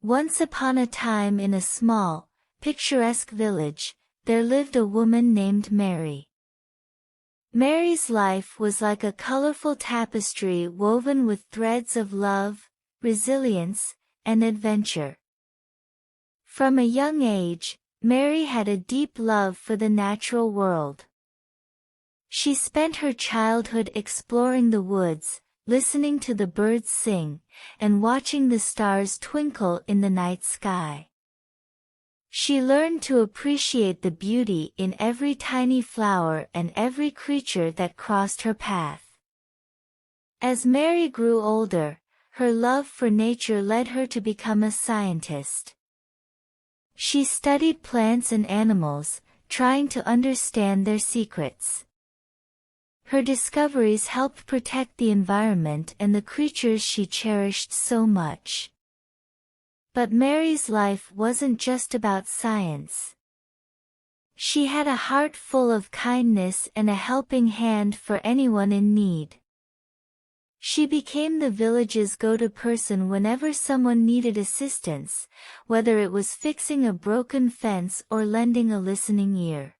Once upon a time in a small, picturesque village, there lived a woman named Mary. Mary's life was like a colorful tapestry woven with threads of love, resilience, and adventure. From a young age, Mary had a deep love for the natural world. She spent her childhood exploring the woods, listening to the birds sing, and watching the stars twinkle in the night sky. She learned to appreciate the beauty in every tiny flower and every creature that crossed her path. As Mary grew older, her love for nature led her to become a scientist. She studied plants and animals, trying to understand their secrets. Her discoveries helped protect the environment and the creatures she cherished so much. But Mary's life wasn't just about science. She had a heart full of kindness and a helping hand for anyone in need. She became the village's go-to person whenever someone needed assistance, whether it was fixing a broken fence or lending a listening ear.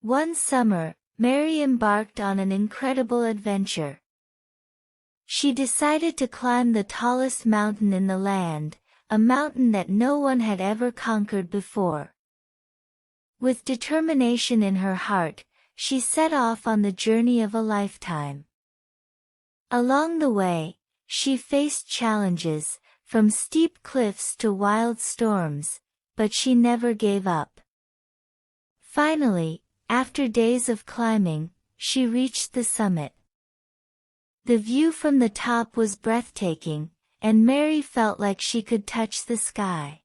One summer, Mary embarked on an incredible adventure. She decided to climb the tallest mountain in the land, a mountain that no one had ever conquered before. With determination in her heart, she set off on the journey of a lifetime. Along the way, she faced challenges, from steep cliffs to wild storms, but she never gave up. Finally, after days of climbing, she reached the summit. The view from the top was breathtaking, and Mary felt like she could touch the sky.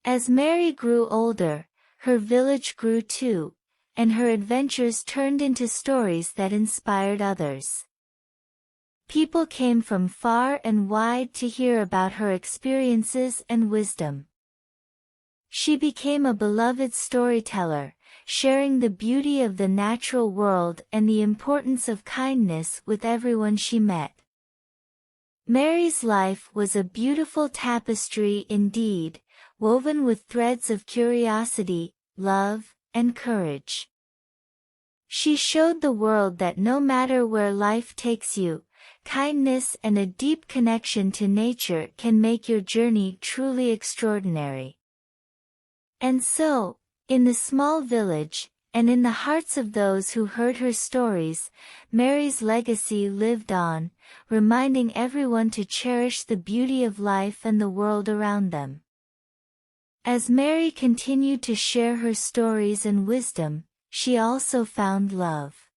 As Mary grew older, her village grew too, and her adventures turned into stories that inspired others. People came from far and wide to hear about her experiences and wisdom. She became a beloved storyteller, sharing the beauty of the natural world and the importance of kindness with everyone she met. Mary's life was a beautiful tapestry indeed, woven with threads of curiosity, love, and courage. She showed the world that no matter where life takes you, kindness and a deep connection to nature can make your journey truly extraordinary. And so, in the small village, and in the hearts of those who heard her stories, Mary's legacy lived on, reminding everyone to cherish the beauty of life and the world around them. As Mary continued to share her stories and wisdom, she also found love.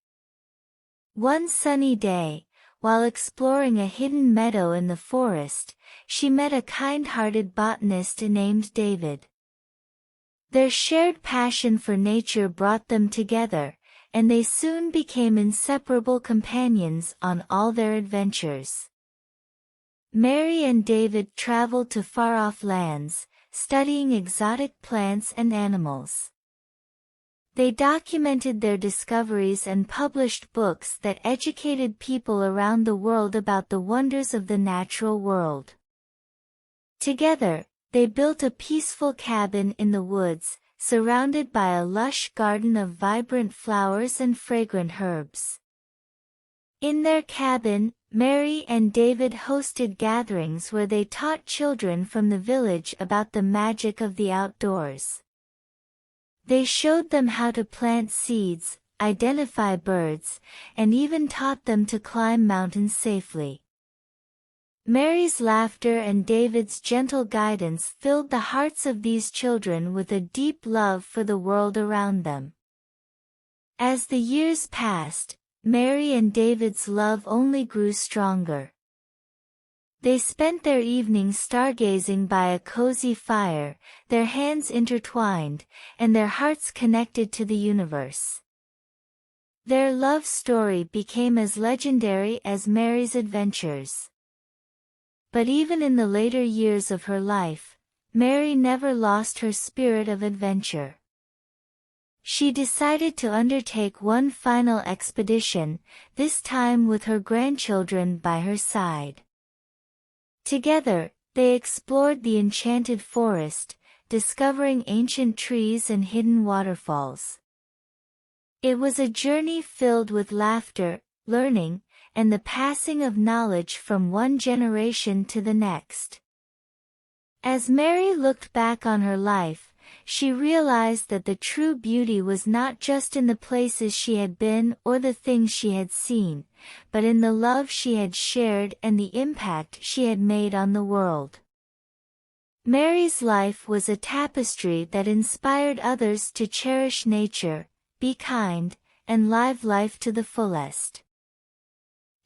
One sunny day, while exploring a hidden meadow in the forest, she met a kind-hearted botanist named David. Their shared passion for nature brought them together, and they soon became inseparable companions on all their adventures. Mary and David traveled to far-off lands, studying exotic plants and animals. They documented their discoveries and published books that educated people around the world about the wonders of the natural world. Together, they built a peaceful cabin in the woods, surrounded by a lush garden of vibrant flowers and fragrant herbs. In their cabin, Mary and David hosted gatherings where they taught children from the village about the magic of the outdoors. They showed them how to plant seeds, identify birds, and even taught them to climb mountains safely. Mary's laughter and David's gentle guidance filled the hearts of these children with a deep love for the world around them. As the years passed, Mary and David's love only grew stronger. They spent their evenings stargazing by a cozy fire, their hands intertwined, and their hearts connected to the universe. Their love story became as legendary as Mary's adventures. But even in the later years of her life, Mary never lost her spirit of adventure. She decided to undertake one final expedition, this time with her grandchildren by her side. Together, They explored the enchanted forest, discovering ancient trees and hidden waterfalls. It was a journey filled with laughter, learning, and the passing of knowledge from one generation to the next. As Mary looked back on her life, she realized that the true beauty was not just in the places she had been or the things she had seen, but in the love she had shared and the impact she had made on the world. Mary's life was a tapestry that inspired others to cherish nature, be kind, and live life to the fullest.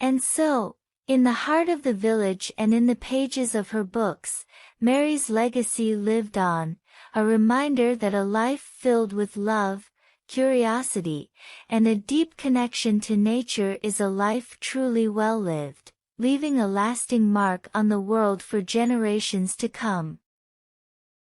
And so, in the heart of the village and in the pages of her books, Mary's legacy lived on, a reminder that a life filled with love, curiosity, and a deep connection to nature is a life truly well lived, leaving a lasting mark on the world for generations to come.